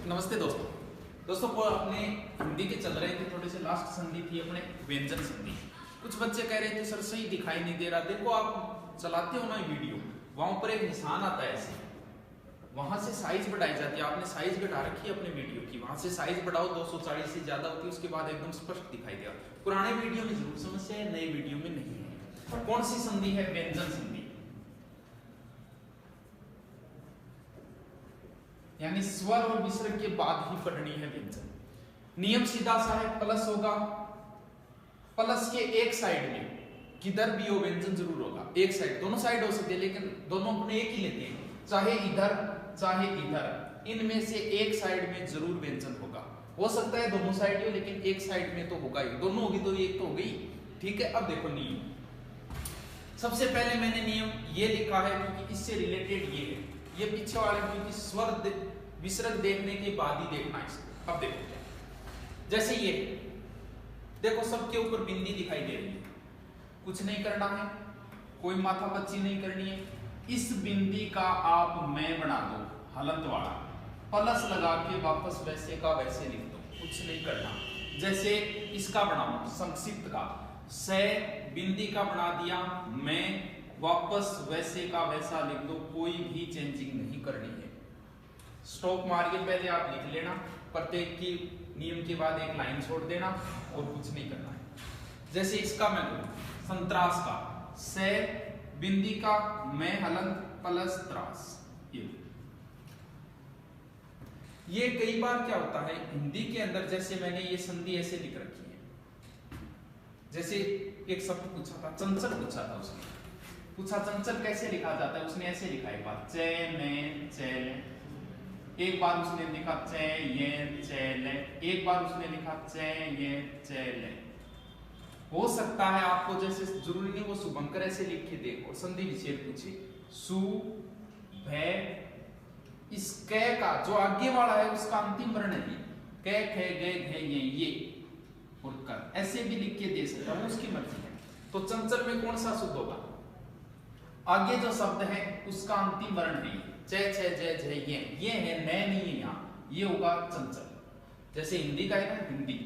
नमस्ते दोस्तों। दोस्तों वो अपने हिंदी के चल रहे थे, थोड़े से लास्ट संधि थी अपने व्यंजन संधि। कुछ बच्चे कह रहे थे सर सही दिखाई नहीं दे रहा। देखो आप चलाते हो ना वीडियो, वहां पर एक निशान आता है ऐसे, वहां से साइज बढ़ाई जाती है। आपने साइज घटा रखी है अपने वीडियो की, वहां से साइज बढ़ाओ 240 से ज्यादा होती है, उसके बाद एकदम स्पष्ट दिखाई देगा। पुराने वीडियो में जरूर समस्या है, नए वीडियो में नहीं है। कौन सी संधि है? व्यंजन संधि, यानी स्वर और विसर्ग के बाद ही पढ़नी है व्यंजन। नियम सीधा सा है, प्लस होगा, प्लस के एक साइड में किधर भी हो व्यंजन जरूर होगा। एक साइड, दोनों साइड हो सकते हैं लेकिन दोनों अपने एक ही लेते हैं, चाहे इधर चाहे इधर, इनमें से एक साइड में जरूर व्यंजन होगा। हो सकता है दोनों साइड हो लेकिन एक साइड में तो होगा ही। दोनों होगी तो एक तो हो गई, ठीक है। अब देखो नियम, सबसे पहले मैंने नियम ये लिखा है क्योंकि इससे रिलेटेड ये है, ये पीछे वाले क्योंकि स्वर विसर्ग देखने के बाद ही देखना है इसको। अब देखो क्या, जैसे ये देखो सबके ऊपर बिंदी दिखाई दे रही है, कुछ नहीं करना है, कोई माथा पच्ची नहीं करनी है। इस बिंदी का आप मैं बना दो हलंत वाला, प्लस लगा के वापस वैसे का वैसे लिख दो, कुछ नहीं करना। जैसे इसका बनाओ संक्षिप्त का, से बिंदी का बना दिया, मैं वापस वैसे का वैसा लिख दो, कोई भी चेंजिंग नहीं करनी है। स्टॉप मारिए, पहले आप लिख लेना, प्रत्येक की नियम के बाद एक लाइन छोड़ देना और कुछ नहीं करना है। जैसे इसका मैं संतरास का, से बिंदी का मैं हलंत प्लस त्रास, ये कई बार क्या होता है हिंदी के अंदर, जैसे मैंने ये संधि ऐसे लिख रखी है। जैसे एक शब्द पूछा था, चंचल पूछा था, उसने पूछा चंचल कैसे लिखा जाता है, उसने ऐसे लिखा, एक बार चैन चैल, एक बार उसने लिखा चैल, एक बार उसने लिखा चैल। हो सकता है आपको, जैसे जरूरी नहीं वो शुभंकर ऐसे लिख के देखो, संधि विच्छेद पूछे, सु भै, इस कै का जो आगे वाला है उसका अंतिम वर्ण है, कै खे गे घे ये और कर, ऐसे भी लिख के दे सकता हूं, उसकी मर्जी है। तो चंचल में कौन सा शुद्ध होगा? आगे जो शब्द है उसका अंतिम वर्ण नहीं, जय जय जय जय, ये है, नए नहीं है यहाँ, ये होगा चंचल। जैसे हिंदी का है ना हिंदी,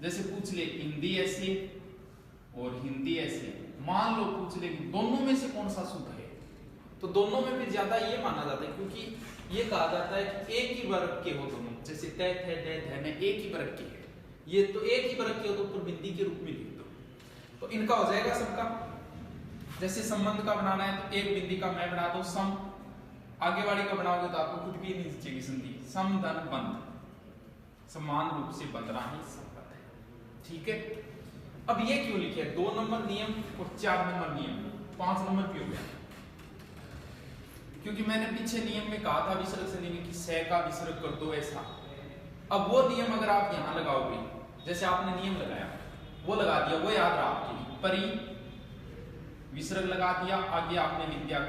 जैसे पूछ ले हिंदी ऐसे और हिंदी ऐसे, मान लो पूछ ले दोनों में से कौन सा शुद्ध है, तो दोनों में भी ज्यादा ये माना जाता है क्योंकि ये कहा जाता है कि एक ही वर्ग के हो दोनों, जैसे तय थे ध में एक ही वर्ग के है, ये तो एक ही वर्ग के हो तो ऊपर बिंदी के रूप में लिख दो, तो इनका हो जाएगा सबका। जैसे संबंध का बनाना है तो एक बिंदी का मैं बना दो सम, आगे वाली का बनाओगे तो आपको कुछ भी नहीं चाहिए संधि, सम धन बंध, समान रूप से बंधना ही संबंध है, ठीक है। अब ये क्यों लिखे? 2 नंबर नियम और 4 नंबर नियम, 5 नंबर क्यों गया? क्योंकि मैंने पीछे नियम में कहा था विसर्ग संधि में कि से का विसर्ग कर दो ऐसा। अब वो नियम अगर आप यहां लगाओगे, जैसे आपने नियम लगाया वो लगा दिया, वो याद रहा आपके, परी विसर्ग लगा दिया, आगे आपने विद्या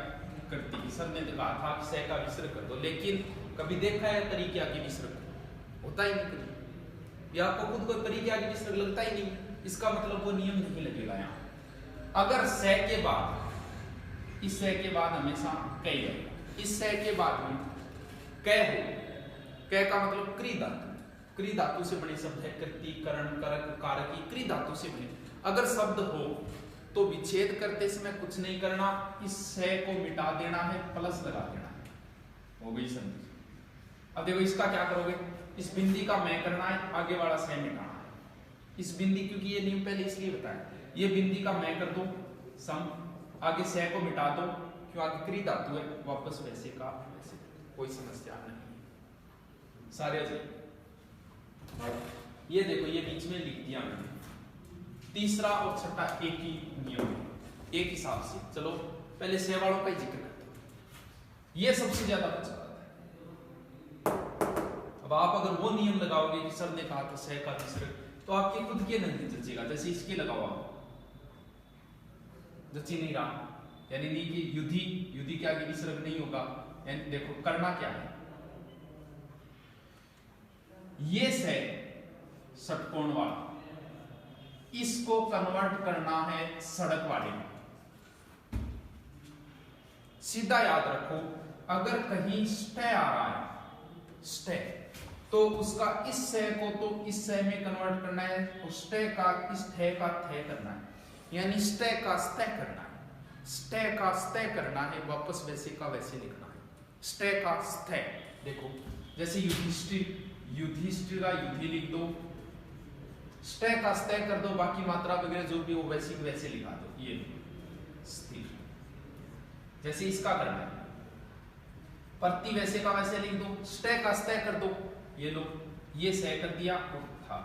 करती, सर ने तो कहा था कि से का विसर्ग कर दो, लेकिन कभी देखा है परी के आगे विसर्ग? होता ही नहीं कभी, या आपको खुद कोई परी के आगे विसर्ग लगता ही नहीं, इसका मतलब वो नियम नहीं लगेगा यहाँ। अगर से के बाद, इस से के बाद हमेशा कै लगेगा, इस से के बाद में कै हो, कै का मतलब क्री धातु, क्री धातु से बने शब्द है, कृति करण करक कारकी, क्री धातु से बने। अगर शब्द हो तो विच्छेद करते समय कुछ नहीं करना, इस से को मिटा देना है, प्लस लगा देना है, हो गई संधि। अब देखो इसका क्या करोगे, इस बिंदी का मैं करना है, आगे वाला से मिटाना है। इस बिंदी, क्योंकि ये नियम पहले इसलिए बताया, ये बिंदी का मैं कर दो सम, आगे से को मिटा दो, क्यों आगे क्री धातु है, वापस वैसे का वैसे, कोई समस्या नहीं, सारे ये देखो ये बीच में लिख दिया मैंने। तीसरा और छठा एक ही नियम है, एक हिसाब से। चलो पहले से वालों का ही जिक्र करते हैं, ये सबसे ज्यादा पूछा जाता है। अब आप अगर वो नियम लगाओगे कि सर ने कहा था से का विसर्ग, तो आपके खुद के नहीं जचेगा। जैसे इसके लगाओ आप, जची नहीं रहा, यानी नहीं कि युद्धि, युद्धि के आगे विसर्ग नहीं होगा। यानी देखो करना क्या है, ये से षटकोण वाला, इसको कन्वर्ट करना है सड़क वाले में। सीधा याद रखो, अगर कहीं स्टे आ रहा है, स्टे तो उसका इस सह को तो इस सह में कन्वर्ट करना है, और स्टे का इस थे का थे करना है, यानी स्टे का स्ते करना है, स्टे का स्ते करना है, वापस वैसे का वैसे लिखना है, स्टे का स्ते। देखो जैसे युधिष्ठिर का युधि लिख दो, स्टे का स्ते कर दो, बाकी मात्रा वगैरह जो भी हो वैसे की वैसे लिखा दो, ये स्थिर। जैसे इसका करना है, प्रति वैसे का वैसे लिख दो, स्टे का स्ते कर दो, ये लो ये सह कर दिया और था।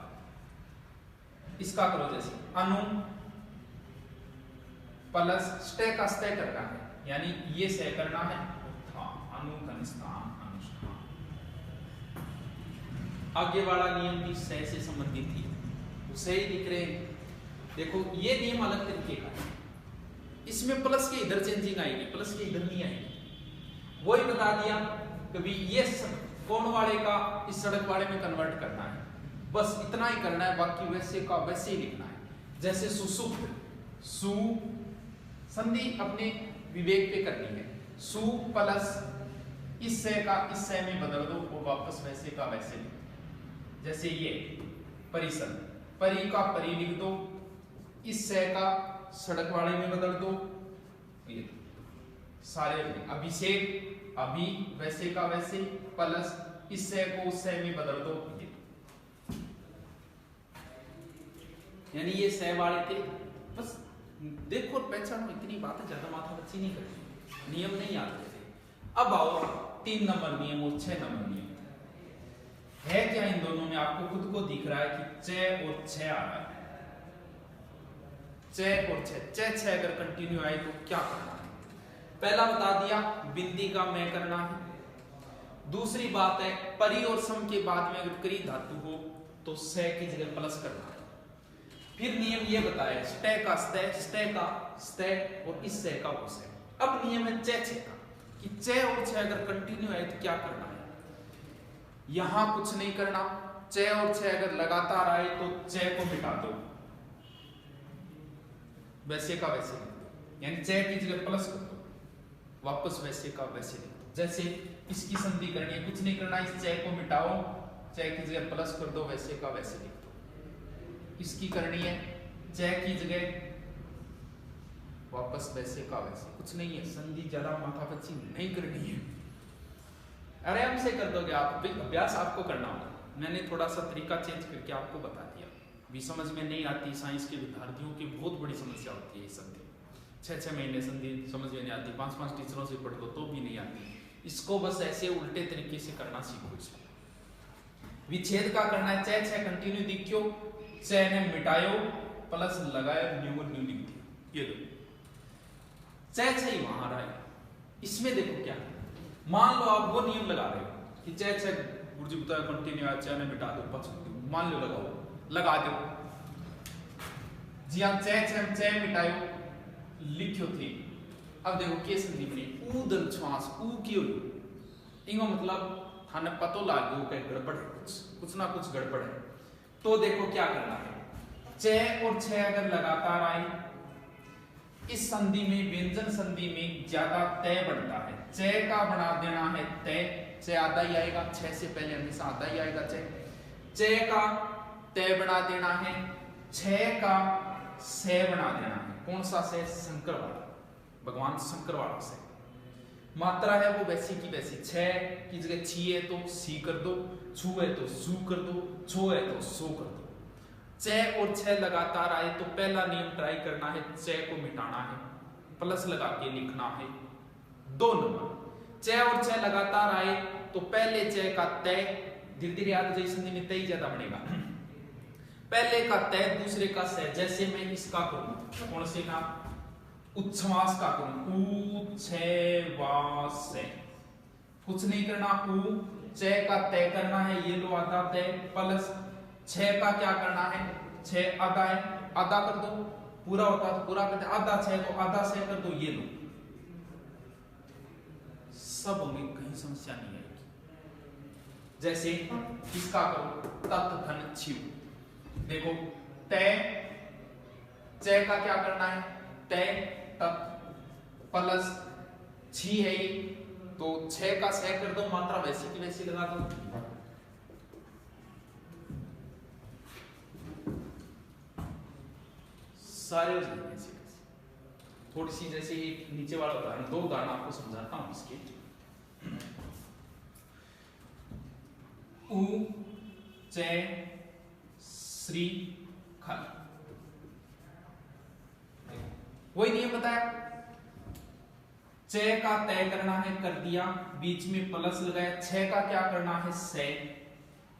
इसका करो जैसे अनु प्लस स्टे का स्ते करना है, यानी ये सह करना है और था, अनु घनस्थान अनुष्ठान। आगे वाला नियम भी सह से संबंधित थी, उसे ही लिख रहे हैं। देखो ये नियम अलग तरीके का है, इसमें प्लस के इधर चेंजिंग आएगी, प्लस के इधर नहीं आएगी। वही बता दिया कभी ये कोण वाले का इस सड़क वाले में कन्वर्ट करना है, बस इतना ही करना है, बाकी वैसे का वैसे ही लिखना है। जैसे सुसुप्त, सु संधि अपने विवेक पे करनी है, सु प्लस इस से का इस से में बदल दो, वो वापस वैसे का वैसे लिख दो। जैसे ये परिसर, परी का परी लिख दो, इस से का सड़क वाले में बदल दो, ये सारे अभिषेक अभी वैसे का वैसे प्लस इस से को उस से में बदल दो, यानी ये सह वाले थे। बस देखो पहचानो, इतनी बातें ज्यादा माथा बच्ची नहीं करती, नियम नहीं याद रहते। अब आओ 3 नंबर नियम और 6 नंबर नियम है क्या इन दोनों में? आपको खुद को दिख रहा है कि च और 6 आ रहा है, च और 6, च अगर कंटिन्यू आए तो क्या करना है? पहला बता दिया बिंदी का मैं करना है। दूसरी बात है परी और सम के बाद में अगर करी धातु हो तो से की जगह प्लस करना है। फिर नियम ये बताया स्टे का स्टे, स्टे का स्टे और इस से का वो से। अब नियम है चे का कि चे और छे अगर कंटिन्यू है तो क्या करना है? यहां कुछ नहीं करना, चे और छे अगर लगातार आए तो चे को मिटा दो, वैसे का वैसे लिख दो, यानी चे की जगह प्लस कर दो, वापस वैसे का वैसे लिख दो। जैसे इसकी संधि करनी है, कुछ नहीं करना, इस चे को मिटाओ, चे की जगह प्लस कर दो, वैसे का वैसे लिख दो। इसकी करनी है चे की जगह वापस वैसे का वैसे, कुछ नहीं है, संधि ज्यादा माथापच्ची नहीं करनी है, आराम से कर दोगे आप। अभ्यास आपको करना होगा, मैंने थोड़ा सा तरीका चेंज करके आपको बता दिया। भी समझ में नहीं आती, साइंस के विद्यार्थियों की बहुत बड़ी समस्या होती है संधि, 6-6 महीने संधि समझ में नहीं आती, 5-5 टीचरों से पढ़ लो तो भी नहीं आती। इसको बस ऐसे उल्टे तरीके से करना सीखो। इसको विच्छेद का करना है, चे छे कंटिन्यू दिखियो, चे ने मिटायो प्लस लगाया न्यू न्यू लिख दिया, ये लो चे छे ही वहां रहा है। इसमें देखो क्या, मान लो आप वो नियम लगा रहे हो कि चे छे गुरुजी बताया कंटिन्यू है, चे ने मिटा दो, मान लो लगाओ, लगा दो जी हाँ, चे मिटायो लिखियो थी। अब देखो के संधि बनी ऊदल श्वास ऊ क्यों इंगो मतलब थाने पतो लाग गयो कहीं गड़बड़ है, कुछ ना कुछ गड़बड़ है। तो देखो क्या करना है, चे और छे अगर लगातार आए, इस संधि में व्यंजन संधि में ज्यादा तय बनता है, चे का बना देना है तय, चे आधा ही आएगा, छे से पहले हमेशा आधा ही आएगा चे का तय बना देना है, छे का से बना देना है। कौन सा से? शंकर वाला, भगवान शंकर वाला से। मात्रा है वो वैसी की वैसी, छे की जगह छी है तो सी कर दो, छू है तो सू कर दो, छो है तो सो कर दो। चे और छे लगातार आए तो पहला नियम ट्राई करना है, चे को मिटाना है, प्लस लगा के लिखना है। 2 नंबर, चे और छे लगातार आए तो पहले चे का तय, धीरे धीरे याद हो जाए, संधि में तय ज्यादा बनेगा, पहले का तय दूसरे का से। जैसे मैं इसका करूं, कौन से का? उच्छ्वास का करूं, ऊ छे वास से, कुछ नहीं करना, ऊ छे का तय करना है, ये लो आधा तय, प्लस छे का क्या करना है, छे आधा है, आधा कर दो, पूरा होता तो पूरा कर दो, आधा छे तो आधा से कर दो, ये लो, सब में कहीं समस्या नहीं आएगी। जैसे इसका करो, तत् घन छिव, देखो तय, चे का क्या करना है, तय तत् प्लस छी है तो छे का से कर दो, मात्रा वैसी की वैसी लगा दो, सारे हो जाएंगे ऐसे। थोड़ी सी जैसे एक नीचे वाला उदाहरण, दो उदाहरण आपको समझाता हूं इसके। उ चे श्री खल, वही नियम बताया। चे का तय करना है, कर दिया, बीच में प्लस लगाया। छह का क्या करना है, से।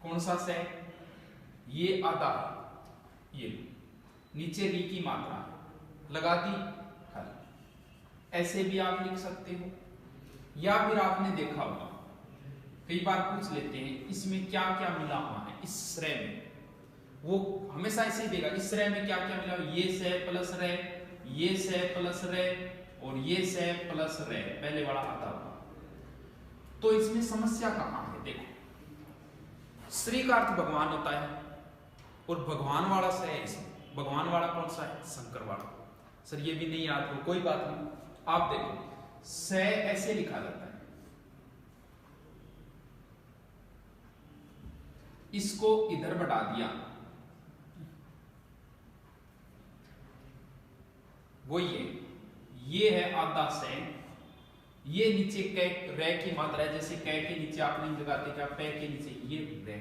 कौन सा से, ये आधा, ये नीचे री की मात्रा लगा दी, खल। ऐसे भी आप लिख सकते हो, या फिर आपने देखा होगा कई बार पूछ लेते हैं इसमें क्या क्या मिला हुआ है, इस श्रेय में वो हमेशा ऐसे ही देगा, इस श्रेय में क्या क्या मिला, ये से प्लस रे, ये से प्लस रे और ये से प्लस रे, पहले वाला आता होगा। तो इसमें समस्या कहां है, देखो श्री का अर्थ भगवान होता है और भगवान वाला से है इसमें। भगवान वाला कौन सा है, शंकर वाला। सर ये भी नहीं याद हो, कोई बात नहीं, आप देखो से ऐसे लिखा जाता है, इसको इधर बढ़ा दिया, वो ये है आधा से, ये नीचे कै रे की मात्रा है, जैसे कै के नीचे आप नहीं लगाते क्या, पै के नीचे ये रे।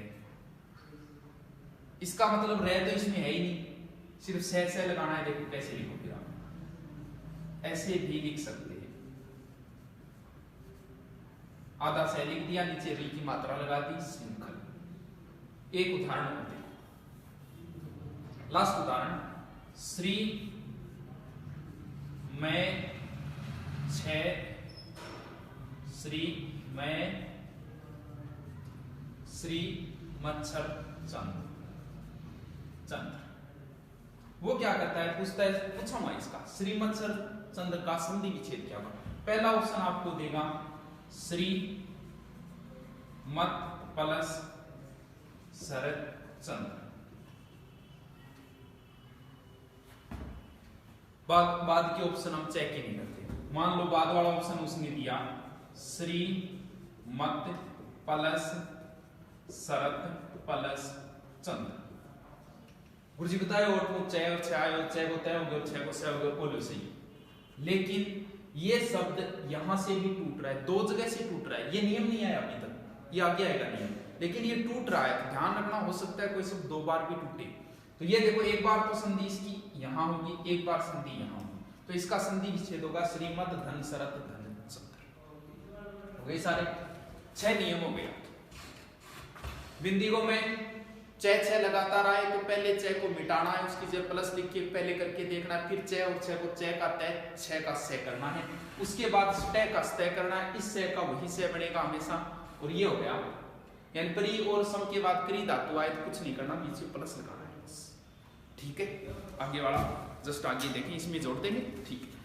इसका मतलब रे तो इसमें है ही नहीं, सिर्फ से लगाना है। देखो कैसे लिखोगे आप, ऐसे भी लिख सकते हैं, आधा से लिख दिया, नीचे री की मात्रा लगा दी, श्रृंखल। एक उदाहरण होते, लास्ट उदाहरण, श्री मैं छह, श्री मैं श्री मच्छर चंद्र, चंद्र। वो क्या करता है, पूछता है, पूछा हुआ इसका, श्री मच्छर चंद्र का संधि विच्छेद क्या होगा। पहला ऑप्शन आपको देगा श्री मत प्लस शरद चंद्र। बाद के ऑप्शन हम चेक ही नहीं करते। मान लो बाद वाला ऑप्शन उसने दिया श्री मत प्लस शरद प्लस चंद्र। गुरुजी बताए और तो चय और छाय और चय को तय हो गया, छय को से हो गया, बोलो सही। लेकिन ये शब्द यहां से भी टूट रहा है, दो जगह से टूट रहा है। ये नियम नहीं आया अभी तक, ये आगे आएगा नियम, लेकिन ये टूट रहा है। ध्यान रखना, हो सकता है कोई शब्द दो बार भी टूटे। तो ये देखो, एक बार तो संधि इसकी यहां होगी, एक बार संधि यहां होगी, तो इसका संधि विच्छेद होगा श्रीमत धन शरत धन चंद्र। हो गए सारे 6 नियम हो गया। बिंदियों में चय छह लगातार आए तो पहले चय को मिटाना है, उसकी जगह प्लस लिख के पहले करके देखना है, फिर चय और छह को चय का तय, छह का से करना है, उसके बाद स्टय का स्तय करना है, इस से का वही से बनेगा हमेशा। और ये हो गया, यानी परी और सम के बाद क्री धातु आए तो कुछ नहीं करना, बीच में प्लस लगाना है बस। ठीक है, आगे वाला जस्ट आगे देखें, इसमें जोड़ देंगे। ठीक है।